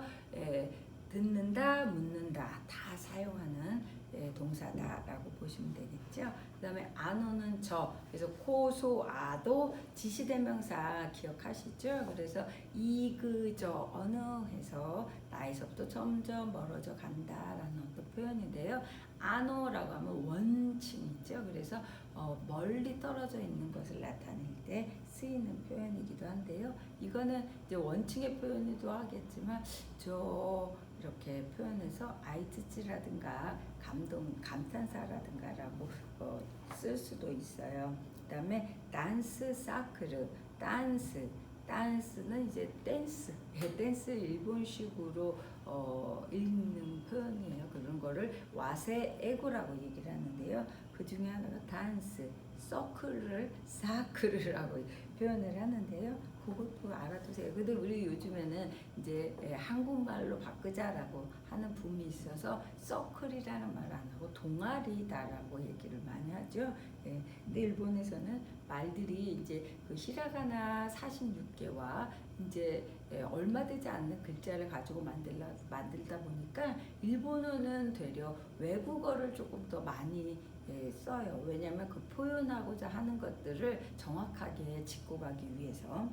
듣는다, 묻는다 다 사용하는 동사다라고 보시면 되겠죠. 그 다음에 아노는 저, 그래서 코소아도 지시대명사 기억하시죠? 그래서 이그저 어느 해서 나에서부터 점점 멀어져 간다라는 어떤 표현인데요. 아노라고 하면 원칭이죠. 그래서 멀리 떨어져 있는 것을 나타낼 때 쓰이는 표현이기도 한데요. 이거는 이제 원칭의 표현이기도 하겠지만 저 이렇게 표현해서 아이츠치라든가 감탄사라든가라고 쓸 수도 있어요. 그 다음에 댄스 사크르, 댄스는 이제 댄스 일본식으로 읽는 표현이에요. 그런 거를 와세 에고라고 얘기를 하는데요. 그 중에 하나가 댄스, 서클을 사크르라고 표현을 하는데요. 그것도 알아두세요. 근데 우리 요즘에는 이제 한국말로 바꾸자라고 하는 붐이 있어서 서클이라는 말 안 하고 동아리다라고 얘기를 많이 하죠. 근데 일본에서는 말들이 이제 그 히라가나 46개와 이제 얼마 되지 않는 글자를 가지고 만들다 보니까 일본어는 되려 외국어를 조금 더 많이 써요. 왜냐하면 그 표현하고자 하는 것들을 정확하게 짚고 가기 위해서.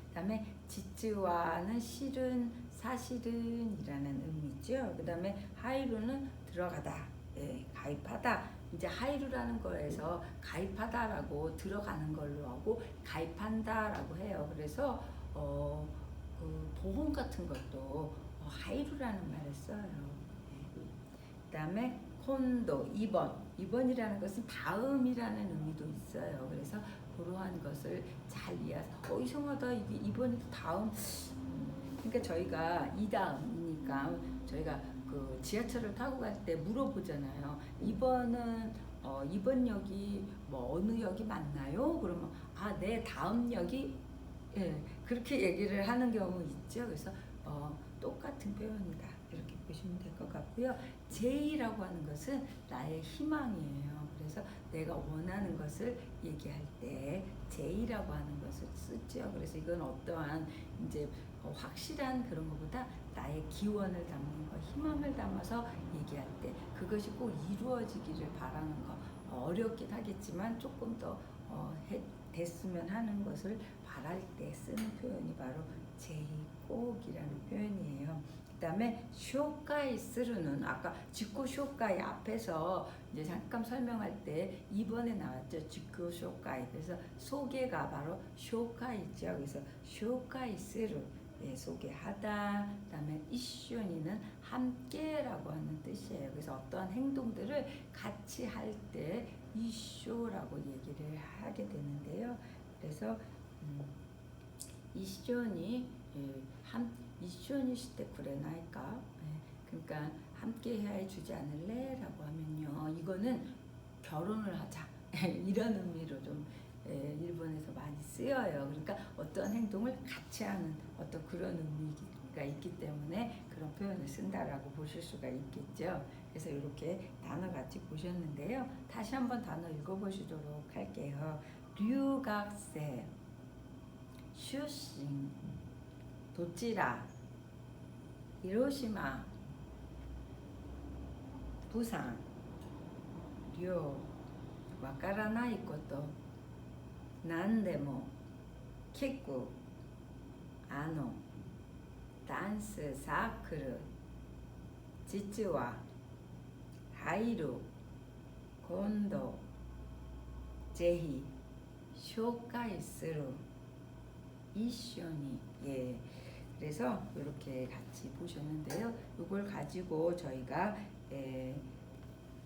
그 다음에 지츠와는 실은, 사실은이라는 의미죠. 그 다음에 하이루는 들어가다, 가입하다. 이제 하이루라는 거에서 가입하다라고 들어가는 걸로 하고 가입한다라고 해요. 그래서 그 보험 같은 것도 하이루라는 말을 써요. 네. 그다음에 콘도 2번. 2번이라는 것은 다음이라는 의미도 있어요. 그래서 그러한 것을 잘 이해해서 이상하다 이게 2번이 다음. 그러니까 저희가 이 다음이니까 저희가 그 지하철을 타고 갈 때 물어보잖아요. 2번은 2번 역이 뭐 어느 역이 맞나요? 그러면 네 다음 역이 그렇게 얘기를 하는 경우 있죠. 그래서 똑같은 표현이다 이렇게 보시면 될 것 같고요. 제의라고 하는 것은 나의 희망이에요. 그래서 내가 원하는 것을 얘기할 때 제의라고 하는 것을 쓰죠. 그래서 이건 어떠한 이제 확실한 그런 것보다 나의 기원을 담는 거, 희망을 담아서 얘기할 때 그것이 꼭 이루어지기를 바라는 거. 어렵긴 하겠지만 조금 더 됐으면 하는 것을 바랄 때 쓰는 표현이 바로 제의 꼭이라는 표현이에요. 그 다음에 쇼카이 스루는 아까 직구 쇼카이 앞에서 이제 잠깐 설명할 때 2번에 나왔죠. 직구 쇼카이. 그래서 소개가 바로 쇼카이죠. 그래서 쇼카이 스루 소개하다. 그다음에 이쇼니는 함께라고 하는 뜻이에요. 그래서 어떠한 행동들을 같이 할 때 이쇼라고 얘기를 하게 되는데요. 그래서 이쇼니 이쇼니 시대 쿠레나이까 그러니까 함께 해주지 않을래라고 하면요. 이거는 결혼을 하자 이런 의미로 좀 일본에서 많이 쓰여요. 그러니까 어떤 행동을 같이 하는 어떤 그런 의미가 있기 때문에 그런 표현을 쓴다라고 보실 수가 있겠죠. 그래서 이렇게 단어 같이 보셨는데요. 다시 한번 단어 읽어보시도록 할게요. 류각세, 슈신, 도찌라, 히로시마, 부산, 류, 와카라나이こと何でも聞くダンスサークル実は入る今度ぜひ紹介する一緒に그래서 이렇게 같이 보셨는데요. 이걸 가지고 저희가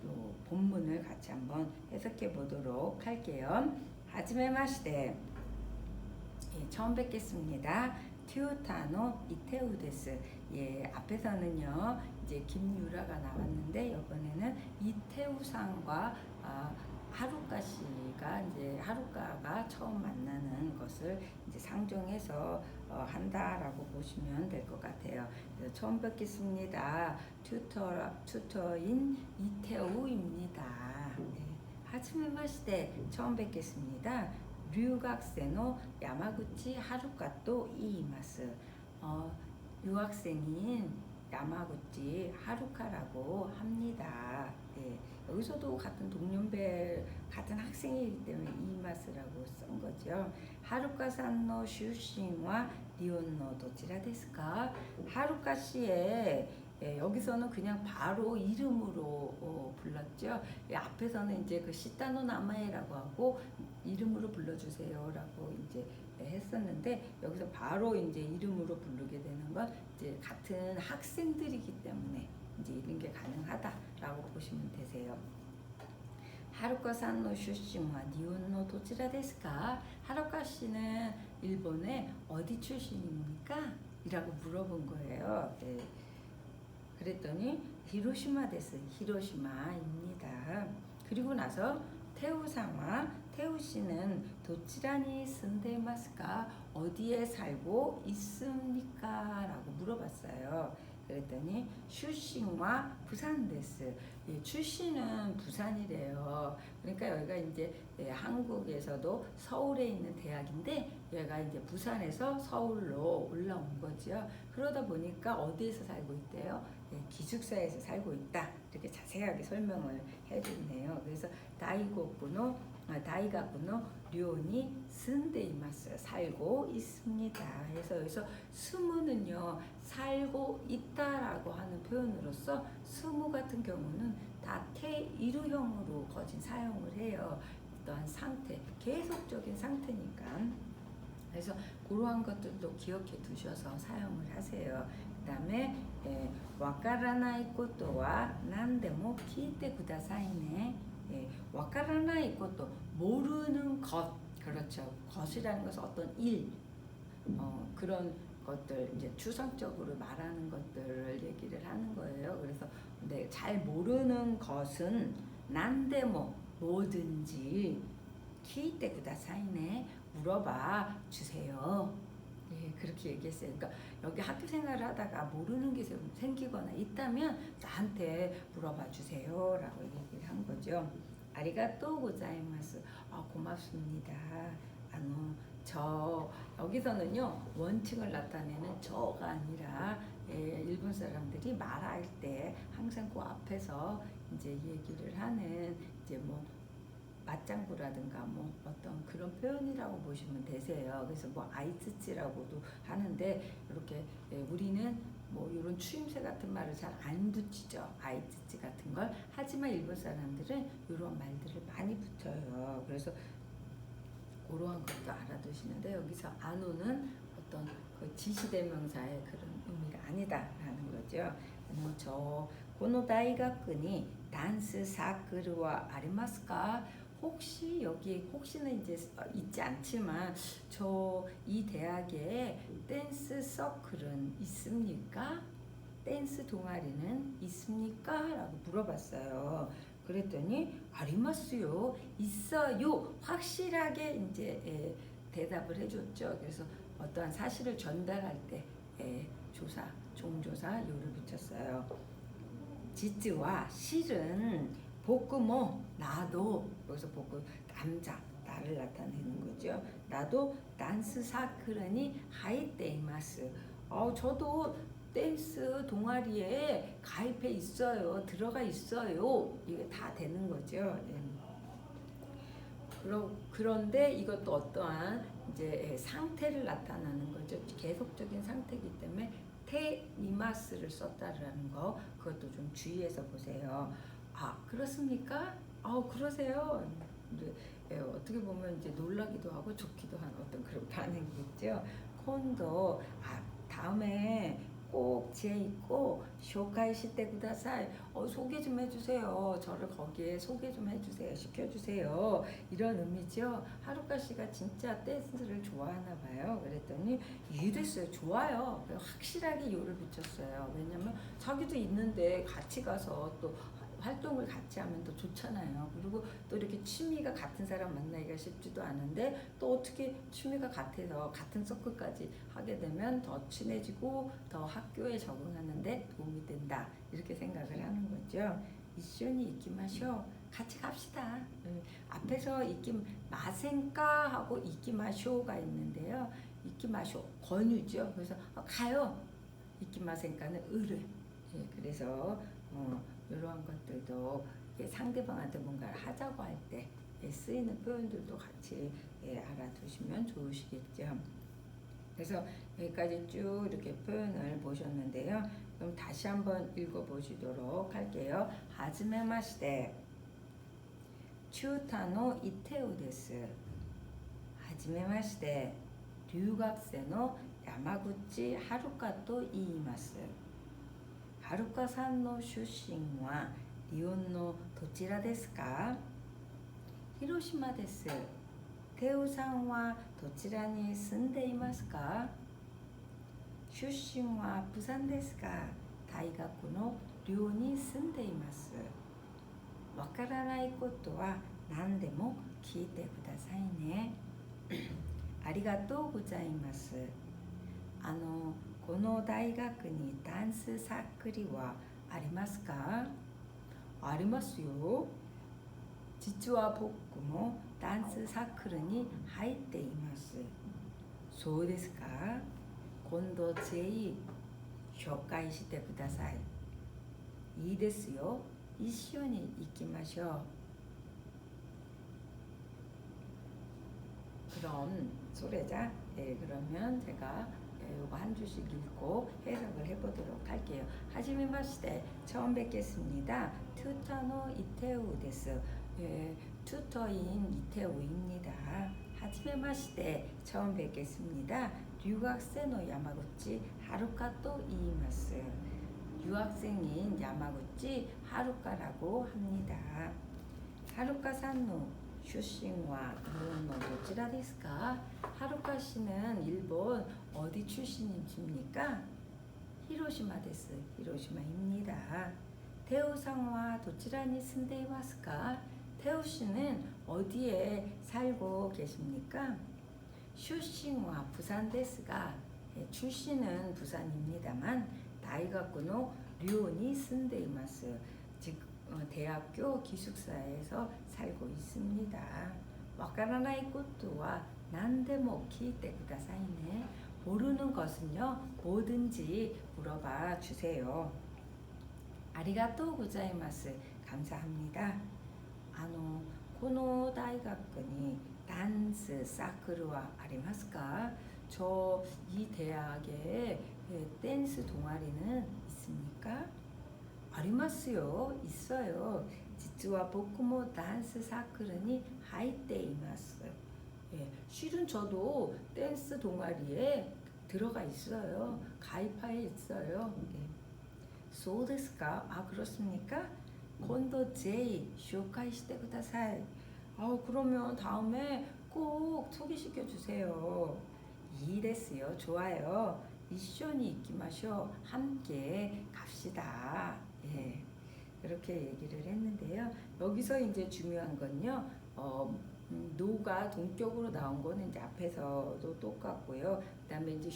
또 본문을 같이 한번 해석해 보도록 할게요. 하지메마시테 처음 뵙겠습니다. 튜타노 이테우 데스. 앞에서는요 이제 김유라가 나왔는데 이번에는 이태우상과 하루카 씨가 이제 하루카가 처음 만나는 것을 이제 상정해서 한다라고 보시면 될 것 같아요. 그래서 처음 뵙겠습니다. 튜터인 이태우입니다. 하츠메마시테 처음 뵙겠습니다. 류학생의 야마구치 하루카또 이이마스. 유학생인 야마구치 하루카라고 합니다. 여기서도 같은 동년배 같은 학생이기 때문에 이이마스라고 쓴 거죠. 하루카산의 출신과 니혼의 도치라 데스까? 하루카 씨의 여기서는 그냥 바로 이름으로 불렀죠. 앞에서는 이제 그 시타노 나마에라고 하고 이름으로 불러주세요라고 이제 했었는데 여기서 바로 이제 이름으로 부르게 되는 건 이제 같은 학생들이기 때문에 이제 이런 게 가능하다라고 보시면 되세요. 하루카さんの 출신과 니혼의 도치라 데스까? 하루카 씨는 일본의 어디 출신입니까? 이라고 물어본 거예요. 그랬더니 히로시마 데스, 히로시마입니다. 그리고 나서 태우상과 태우 씨는 도치라니 쓴데마스까? 어디에 살고 있습니까? 라고 물어봤어요. 그랬더니 출신과 부산 데스. 출신은 부산이래요. 그러니까 여기가 이제 한국에서도 서울에 있는 대학인데 얘가 이제 부산에서 서울로 올라온 거죠. 그러다 보니까 어디에서 살고 있대요? 기숙사에서 살고 있다. 이렇게 자세하게 설명을 해줬네요. 그래서 다이가쿠노 료니 쓴데이마스 살고 있습니다. 그래서 여기서 스무는요 살고 있다라고 하는 표현으로서 스무 같은 경우는 다 태이루형으로 거진 사용을 해요. 어떠한 상태, 계속적인 상태니까. 그래서 그러한 것들도 기억해 두셔서 사용을 하세요. 그 다음에 와카라나이 것도와 난데모 키이테 쿠다사이네. 와카라나이 것도 모르는 것, 그렇죠. 것이라는 것은 어떤 일, 그런 것들 이제 추상적으로 말하는 것들을 얘기를 하는 거예요. 그래서 근데 잘 모르는 것은 난데모 뭐든지 키이테 쿠다사이네 물어봐 주세요. 예, 그렇게 얘기했어요. 그러니까 여기 학교 생활을 하다가 모르는 게 생기거나 있다면 나한테 물어봐 주세요라고 얘기를 한 거죠. 아리가또 고자이마스. 고맙습니다. 저 여기서는요 원칭을 나타내는 저가 아니라 일본 사람들이 말할 때 항상 그 앞에서 이제 얘기를 하는 이제 뭐 맞장구라든가 뭐 어떤 그런 표현이라고 보시면 되세요. 그래서 뭐 아이츠치라고도 하는데 이렇게 우리는 뭐 이런 추임새 같은 말을 잘 안 붙이죠. 아이츠치 같은 걸. 하지만 일본 사람들은 이런 말들을 많이 붙여요. 그래서 그러한 것도 알아두시는데 여기서 아노는 어떤 그 지시대명사의 그런 의미가 아니다라는 거죠. 저 고노 다이가쿠니 단스 사쿠르와 아리마스까? 혹시 여기 혹시는 이제 있지 않지만 저 이 대학에 댄스 서클은 있습니까? 댄스 동아리는 있습니까? 라고 물어봤어요. 그랬더니 아리마스요, 있어요, 확실하게 이제 대답을 해줬죠. 그래서 어떠한 사실을 전달할 때 조사, 종조사 요를 붙였어요. 지츠와 실은 복구모 나도, 여기서 복구 남자 나를 나타내는 거죠. 나도 댄스 사쿠르니 하이테이마스. 저도 댄스 동아리에 가입해 있어요. 들어가 있어요. 이게 다 되는 거죠. 그런데 이것도 어떠한 이제 상태를 나타나는 거죠. 계속적인 상태이기 때문에 테이마스를 썼다라는 거, 그것도 좀 주의해서 보세요. 그렇습니까? 그러세요. 어떻게 보면 이제 놀라기도 하고 좋기도 한 어떤 그런 반응이겠죠. 콘도 다음에 꼭 제 있고 쇼카이시테 구다사이. 소개 좀 해주세요. 저를 거기에 소개 좀 해주세요. 시켜주세요. 이런 의미죠. 하루카 씨가 진짜 댄스를 좋아하나 봐요. 그랬더니 이랬어요. 좋아요. 확실하게 요를 붙였어요. 왜냐면 자기도 있는데 같이 가서 또 활동을 같이 하면 더 좋잖아요. 그리고 또 이렇게 취미가 같은 사람 만나기가 쉽지도 않은데 또 어떻게 취미가 같아서 같은 서클까지 하게 되면 더 친해지고 더 학교에 적응하는데 도움이 된다. 이렇게 생각을 하는 거죠. 이슈니 이키마쇼. 같이 갑시다. 앞에서 이키 마센까 하고 이키마쇼가 있는데요. 이키마쇼 권유죠. 그래서 가요. 이키마센까는 의뢰. 그래서 이러한 것들도 상대방한테 뭔가를 하자고 할 때 쓰이는 표현들도 같이 알아두시면 좋으시겠죠. 그래서 여기까지 쭉 이렇게 표현을 보셨는데요. 그럼 다시 한번 읽어보시도록 할게요. 하즈메마시테 츄타노 이테우 데스. 하즈메마시테 류학생の 야마구치 하루카と言います。はるかさんの出身は日本のどちらですか？広島です。テウさんはどちらに住んでいますか？出身は釜山ですが、大学の寮に住んでいます。わからないことは何でも聞いてくださいね。ありがとうございます。この大学にダンスサークルはありますか？ありますよ。実は僕もダンスサークルに入っています。そうですか？今度ぜひ紹介してください。いいですよ。一緒に行きましょう。그럼 소래자. 그러면 제가 요거 한 주씩 읽고 해석을 해보도록 할게요. 하지메마시테 처음 뵙겠습니다. 튜터노 이테우 데스. 튜터인 이테우입니다. 하지메마시테 처음 뵙겠습니다. 유학생의 야마구치 하루카또 이이마스. 유학생인 야마구치 하루카라고 합니다. 하루카さんの 출신과 일본의 도치라ですか? 하루카 씨는 일본 어디 출신이십니까? 히로시마 데스. 히로시마입니다. 태우さんは 도치라니 쓴데いますか? 태우 씨는 어디에 살고 계십니까? 출신과 부산 데스가 출신은 부산입니다만 다이가쿠노 류니 쓴데います. 즉 대학교 기숙사에서 살고 있습니다. 와카라나이 것도와 난데모 키이테 쿠다사이네. 모르는 것은요 뭐든지 물어봐 주세요. 아리가또 고자이마스. 감사합니다. この大学にダンスサークルはありますか? 이 대학에 댄스 동아리는 있습니까? ありますよ. 있어요. 実は僕もダンスサークルに入っています. 실은 저도 댄스 동아리에 들어가 있어요. 가입하에 있어요. そうですか? 아, 그렇습니까? 今度ぜひ紹介してください. 그러면 다음에 꼭 소개시켜 주세요. 이 됐어요. 좋아요. 이쇼니 이키마쇼. 함께 갑시다. 그렇게 얘기를 했는데요. 여기서 이제 중요한 건요. 노가 동격으로 나온 거는 이제 앞에서도 똑같고요. 그다음에 이제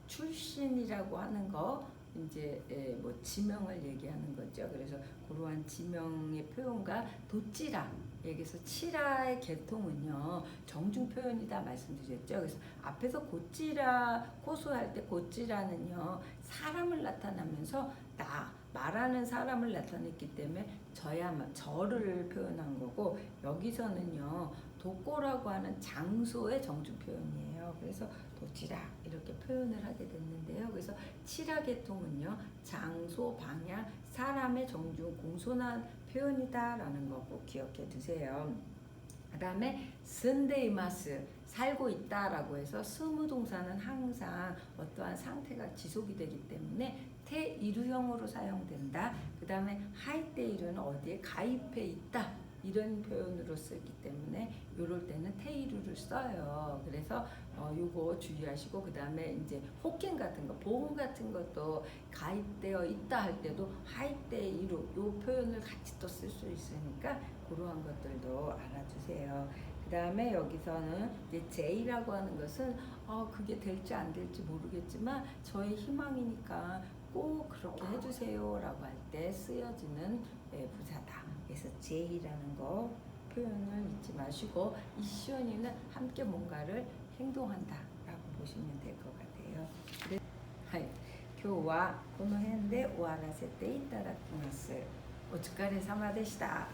출신이라고 하는 거 이제 뭐 지명을 얘기하는 거죠. 그래서 그러한 지명의 표현과 도찌라, 여기서 치라의 계통은요 정중 표현이다 말씀드렸죠. 그래서 앞에서 고찌라 고소할 때 고찌라는요 사람을 나타나면서 말하는 사람을 나타냈기 때문에 저를 표현한 거고, 여기서는요 도꼬라고 하는 장소의 정중 표현이에요. 그래서 도치라 이렇게 표현을 하게 됐는데요. 그래서 치라 계통은요 장소, 방향, 사람의 정중 공손한 표현이다라는 거 꼭 기억해 두세요. 그 다음에 쓴데이마스, 살고 있다라고 해서 스무 동사는 항상 어떠한 상태가 지속이 되기 때문에 태이루형으로 사용된다. 그 다음에 하이테이루는 어디에 가입해 있다 이런 표현으로 쓰기 때문에 이럴 때는 테이루를 써요. 그래서 요거 주의하시고, 그 다음에 이제 호켄 같은 거, 보험 같은 것도 가입되어 있다 할 때도 하이테이루 요 표현을 같이 또 쓸 수 있으니까 그러한 것들도 알아주세요. 그 다음에 여기서는 이제 J라고 하는 것은 그게 될지 안 될지 모르겠지만 저의 희망이니까 꼭 그렇게 해주세요 라고 할 때 쓰여지는 부사다. 그래서 J라는 거 표현을 잊지 마시고, 이시온이는 함께 뭔가를 행동한다 라고 보시면 될 것 같아요. 今日はこの辺で終わらせていただきます。お疲れ様でした。